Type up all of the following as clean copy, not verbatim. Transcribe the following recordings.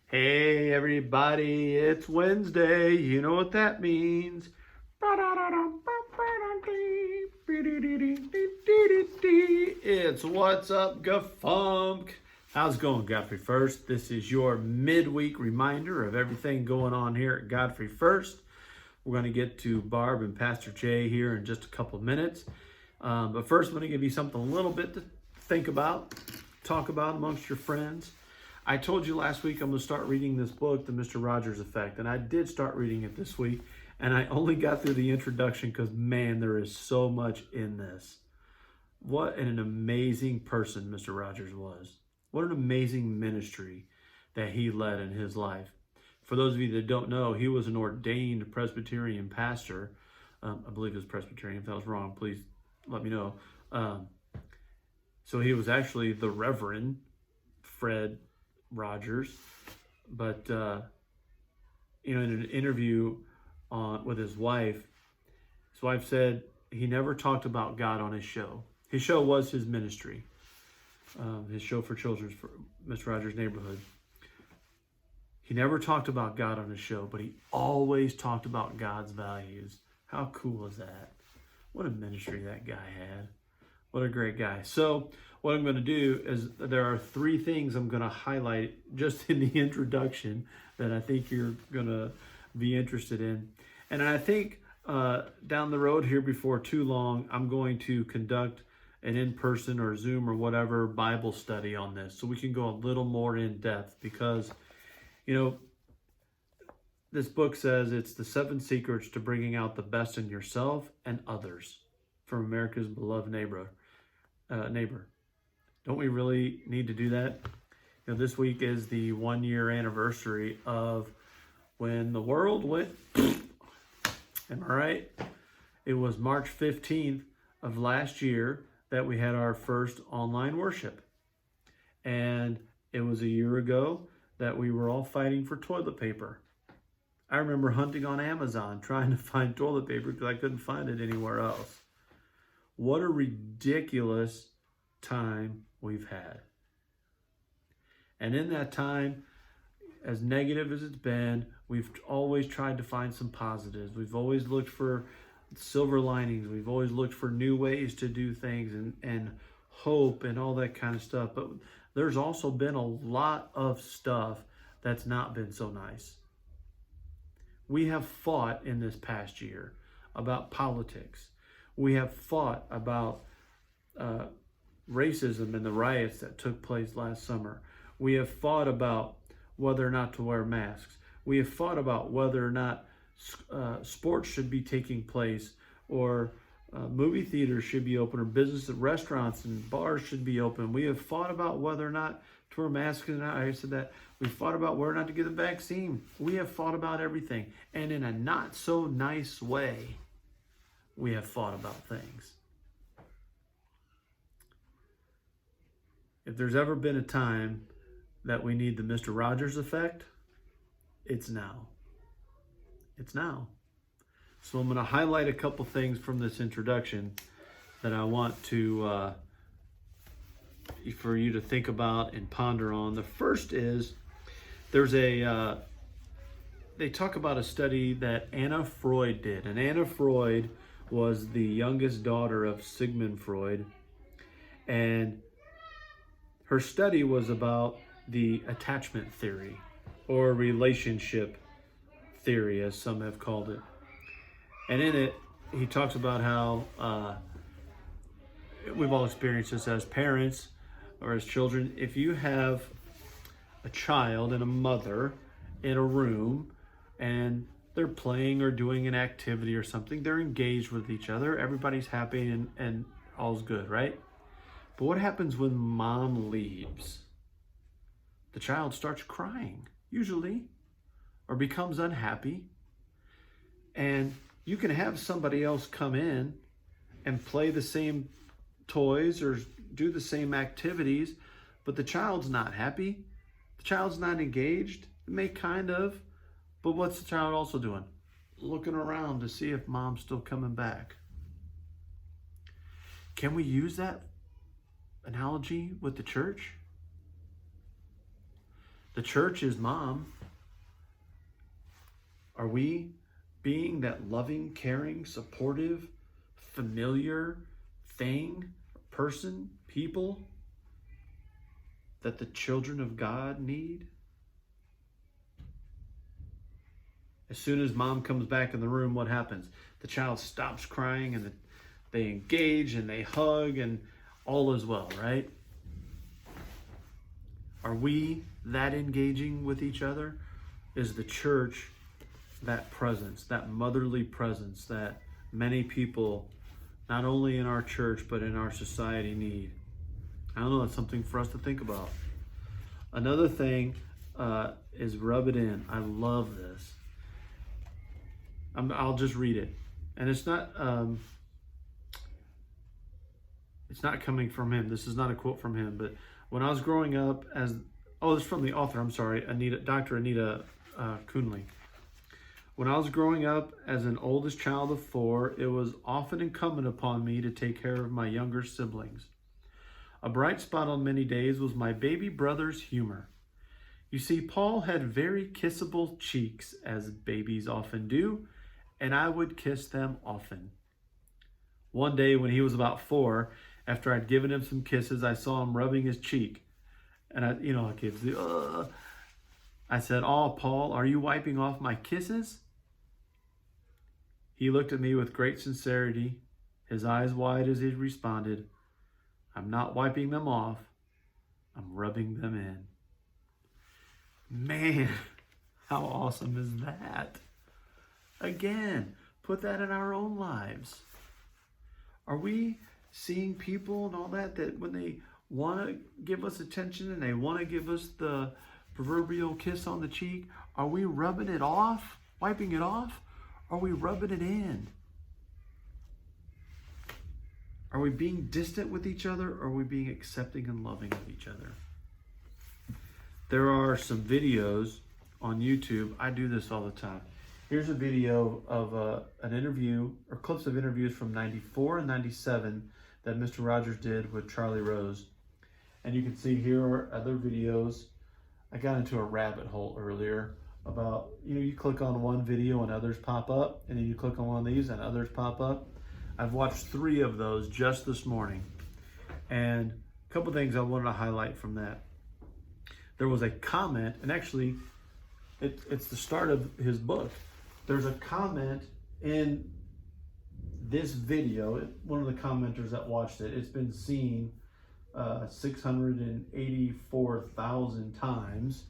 Hey everybody, it's Wednesday. You know what that means. It's What's Up, GaFUMCk. How's it going, Godfrey First? This is your midweek reminder of everything going on here at Godfrey First. We're going to get to Barb and Pastor Jay here in just a couple of minutes. But first, I'm going to give you something a little bit to think about, talk about amongst your friends. I told you last week I'm going to start reading this book, The Mr. Rogers Effect, and I did start reading it this week, and I only got through the introduction because, man, there is so much in this. What an amazing person Mr. Rogers was. What an amazing ministry that he led in his life. For those of you that don't know, he was an ordained Presbyterian pastor. I believe it was Presbyterian. If that was wrong, please let me know. So he was actually the Reverend Fred Rogers, but in an interview with his wife said he never talked about God on his show. His show was his ministry, his show for children, for Mr. Rogers' Neighborhood. He never talked about God on his show, but he always talked about God's values. How cool is that? What a ministry that guy had. What a great guy. So what I'm going to do is there are 3 things I'm going to highlight just in the introduction that I think you're going to be interested in. And I think down the road here before too long, I'm going to conduct an in-person or Zoom or whatever Bible study on this so we can go a little more in depth because, this book says it's the 7 secrets to bringing out the best in yourself and others from America's beloved neighbor. Don't we really need to do that? This week is the 1-year anniversary of when the world went. Am I right? It was March 15th of last year that we had our first online worship. And it was a year ago that we were all fighting for toilet paper. I remember hunting on Amazon trying to find toilet paper because I couldn't find it anywhere else. What a ridiculous time we've had. And in that time, as negative as it's been, we've always tried to find some positives. We've always looked for silver linings. We've always looked for new ways to do things and hope and all that kind of stuff. But there's also been a lot of stuff that's not been so nice. We have fought in this past year about politics. We have fought about racism and the riots that took place last summer. We have fought about whether or not to wear masks. We have fought about whether or not sports should be taking place or movie theaters should be open or business restaurants and bars should be open. We have fought about whether or not to wear masks. And I said that. We fought about whether or not to get the vaccine. We have fought about everything. And in a not so nice way, we have fought about things. If there's ever been a time that we need the Mr. Rogers effect, it's now. It's now. So I'm going to highlight a couple things from this introduction that I want to for you to think about and ponder on. The first is there's they talk about a study that Anna Freud did. And Anna Freud was the youngest daughter of Sigmund Freud. And her study was about the attachment theory or relationship theory, as some have called it. And in it, he talks about how we've all experienced this as parents or as children. If you have a child and a mother in a room and they're playing or doing an activity or something, they're engaged with each other, everybody's happy and all's good, right? But what happens when mom leaves? The child starts crying, usually, or becomes unhappy. And you can have somebody else come in and play the same toys or do the same activities, but the child's not happy. The child's not engaged. It may kind of, but what's the child also doing? Looking around to see if mom's still coming back. Can we use that analogy with the church? The church is mom. Are we being that loving, caring, supportive, familiar thing, person, people that the children of God need? As soon as mom comes back in the room, what happens? The child stops crying and they engage and they hug and all is well, right? Are we that engaging with each other? Is the church that presence, that motherly presence that many people, not only in our church, but in our society need? I don't know, that's something for us to think about. Another thing is rub it in. I love this. I'll just read it. And it's not coming from him. This is not a quote from him. But when I was growing up this is from the author, I'm sorry, Dr. Anita Kunle. When I was growing up as an oldest child of 4, it was often incumbent upon me to take care of my younger siblings. A bright spot on many days was my baby brother's humor. You see, Paul had very kissable cheeks, as babies often do, and I would kiss them often. One day when he was about 4, after I'd given him some kisses, I saw him rubbing his cheek. And I said, "Oh, Paul, are you wiping off my kisses?" He looked at me with great sincerity, his eyes wide as he responded, "I'm not wiping them off, I'm rubbing them in." Man, how awesome is that? Again, put that in our own lives. Are we seeing people and all that when they want to give us attention and they want to give us the proverbial kiss on the cheek, are we rubbing it off, wiping it off? Are we rubbing it in? Are we being distant with each other, or are we being accepting and loving of each other? There are some videos on YouTube. I do this all the time. Here's a video of an interview, or clips of interviews from 94 and 97 that Mr. Rogers did with Charlie Rose. And you can see here are other videos. I got into a rabbit hole earlier about, you click on one video and others pop up, and then you click on one of these and others pop up. I've watched 3 of those just this morning. And a couple things I wanted to highlight from that. There was a comment, and actually it's the start of his book. There's a comment in this video. One of the commenters that watched it, it's been seen 684,000 times.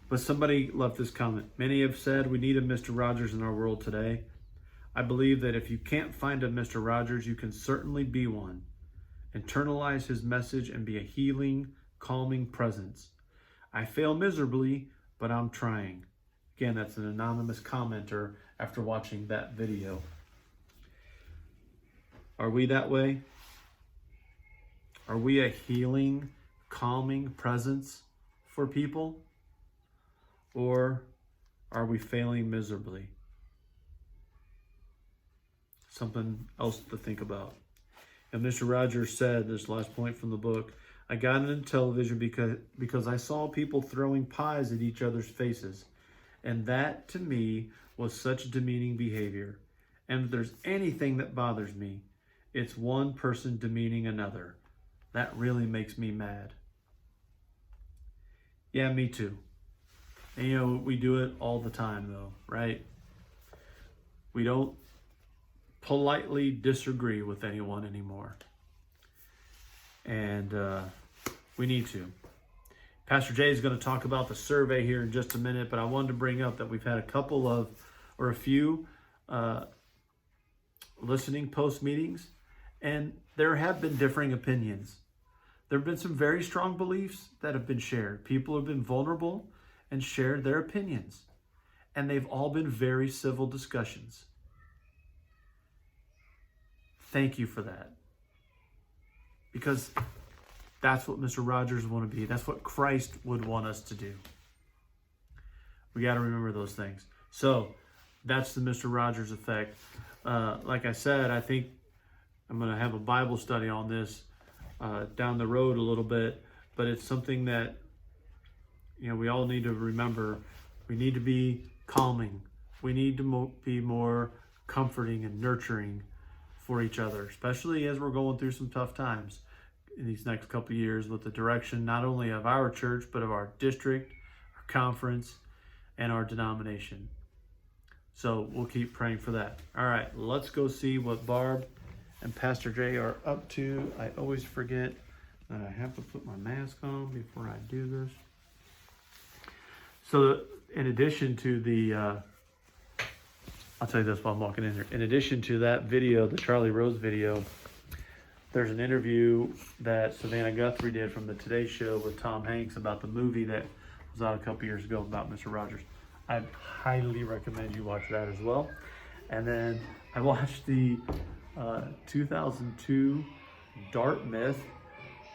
But somebody left this comment. Many have said we need a Mr. Rogers in our world today. I believe that if you can't find a Mr. Rogers, you can certainly be one. Internalize his message and be a healing, calming presence. I fail miserably, but I'm trying. Again, that's an anonymous commenter after watching that video. Are we that way? Are we a healing, calming presence for people? Or are we failing miserably? Something else to think about. And Mr. Rogers said, this last point from the book, I got into television because I saw people throwing pies at each other's faces. And that, to me, was such demeaning behavior. And if there's anything that bothers me, it's one person demeaning another. That really makes me mad. Yeah, me too. And we do it all the time though, right? We don't politely disagree with anyone anymore. And we need to. Pastor Jay is going to talk about the survey here in just a minute, but I wanted to bring up that we've had a few listening post meetings, and there have been differing opinions. There have been some very strong beliefs that have been shared. People have been vulnerable and shared their opinions, and they've all been very civil discussions. Thank you for that. Because that's what Mr. Rogers would want to be. That's what Christ would want us to do. We got to remember those things. So that's the Mr. Rogers effect. Like I said, I think I'm going to have a Bible study on this down the road a little bit, but it's something that we all need to remember we need to be calming. We need to be more comforting and nurturing for each other, especially as we're going through some tough times in these next couple of years with the direction not only of our church, but of our district, our conference, and our denomination. So we'll keep praying for that. All right, let's go see what Barb and Pastor Jay are up to. I always forget that I have to put my mask on before I do this. So in addition to the, I'll tell you this while I'm walking in here. In addition to that video, the Charlie Rose video, there's an interview that Savannah Guthrie did from the Today Show with Tom Hanks about the movie that was out a couple years ago about Mr. Rogers. I highly recommend you watch that as well. And then I watched the 2002 Dartmouth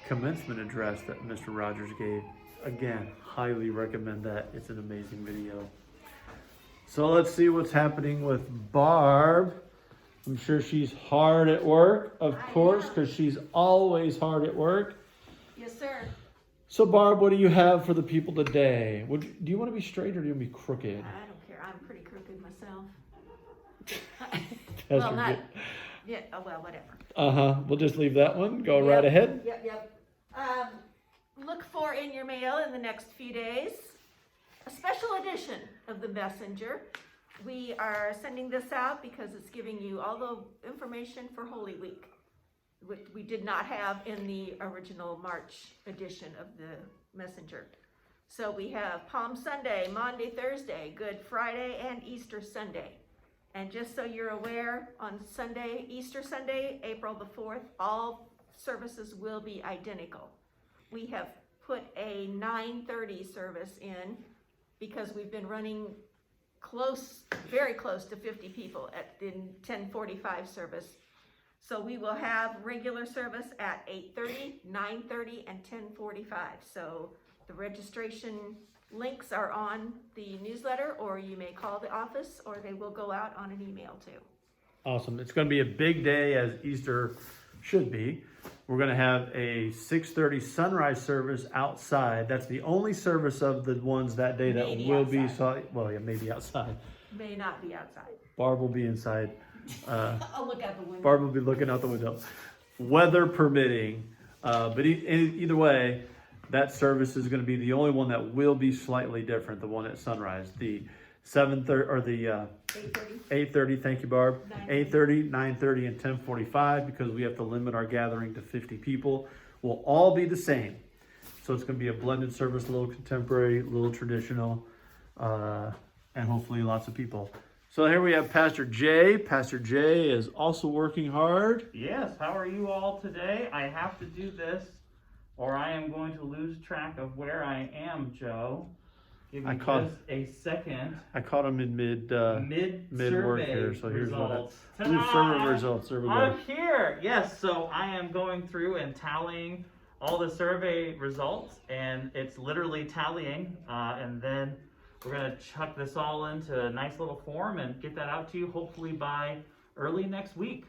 commencement address that Mr. Rogers gave. Again, highly recommend that. It's an amazing video. So let's see what's happening with Barb. I'm sure she's hard at work, of course, because she's always hard at work. Yes, sir. So Barb, what do you have for the people today? Do you want to be straight or do you want to be crooked? I don't care. I'm pretty crooked myself. Well, not. Yeah. Oh, well, whatever. We'll just leave that one. Go right ahead. Yep. Look for in your mail in the next few days a special edition of the Messenger. We are sending this out because it's giving you all the information for Holy Week, which we did not have in the original March edition of the Messenger. So we have Palm Sunday, Maundy, Thursday, Good Friday, and Easter Sunday. And just so you're aware, on Sunday, Easter Sunday, April the 4th, all services will be identical. We have put a 9:30 service in because we've been running very close to 50 people in 10:45 service. So we will have regular service at 8:30, 9:30, and 10:45. So the registration links are on the newsletter, or you may call the office, or they will go out on an email too. Awesome. It's going to be a big day, as Easter should be. We're going to have a 6:30 sunrise service outside. That's the only service of the ones that day that Maybe will outside. be, well, yeah, maybe outside. May not be outside. Barb will be inside. I'll look out the window. Barb will be looking out the window, weather permitting. But either way, that service is going to be the only one that will be slightly different. The one at sunrise, the 7:30 or the 8:30. Thank you, Barb. 8:30, 9:30, and 10:45, because we have to limit our gathering to 50 people. Will all be the same. So it's going to be a blended service, a little contemporary, a little traditional, and hopefully lots of people. So here we have Pastor Jay. Pastor Jay is also working hard. Yes, how are you all today? I have to do this, or I am going to lose track of where I am, Joe. Give me just a second. I caught him in mid work here, so here's results. server results. There we go. I'm here. Yes, so I am going through and tallying all the survey results, and it's literally tallying, and then we're going to chuck this all into a nice little form and get that out to you hopefully by early next week.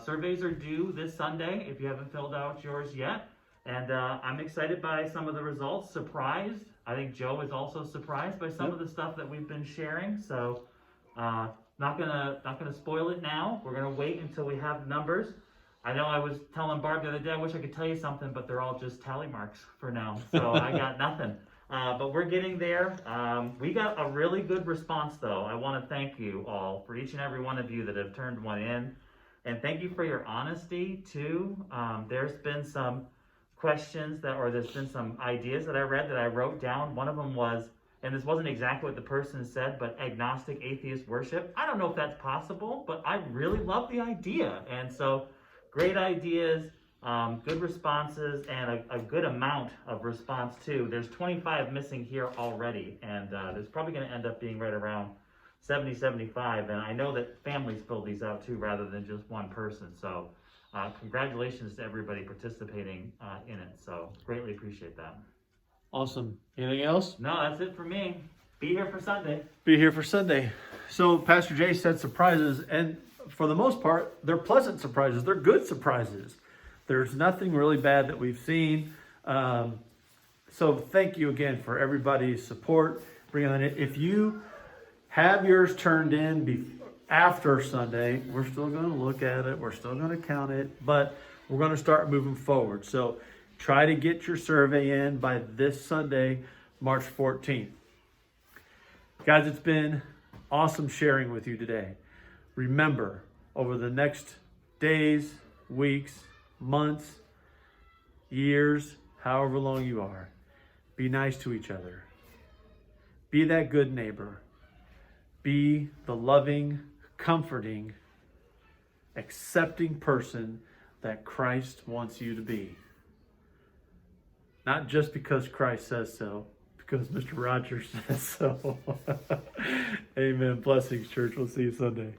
Surveys are due this Sunday if you haven't filled out yours yet. And I'm excited by some of the results, surprised. I think Joe is also surprised by some of the stuff that we've been sharing. So not gonna spoil it now. We're gonna wait until we have numbers. I know I was telling Barb the other day, I wish I could tell you something, but they're all just tally marks for now. So I got nothing. But we're getting there. We got a really good response though. I wanna thank you all for each and every one of you that have turned one in. And thank you for your honesty too. There's been some questions there's been some ideas that I read that I wrote down. One of them was, and this wasn't exactly what the person said, but agnostic atheist worship. I don't know if that's possible, but I really love the idea. And so great ideas, good responses, and a good amount of response too. There's 25 missing here already, and there's probably going to end up being right around 70, 75. And I know that families filled these out too, rather than just one person. So congratulations to everybody participating in it. So greatly appreciate that. Awesome. Anything else? No, that's it for me. Be here for Sunday. Be here for Sunday. So Pastor Jay said surprises, and for the most part, they're pleasant surprises. They're good surprises. There's nothing really bad that we've seen. So thank you again for everybody's support. Bringing on it. If you have yours turned in after Sunday, we're still going to look at it. We're still going to count it, but we're going to start moving forward. So try to get your survey in by this Sunday, March 14th. Guys, it's been awesome sharing with you today. Remember, over the next days, weeks, months, years, however long you are, be nice to each other. Be that good neighbor. Be the loving, comforting, accepting person that Christ wants you to be. Not just because Christ says so, because Mr. Rogers says so. Amen. Blessings, church. We'll see you Sunday.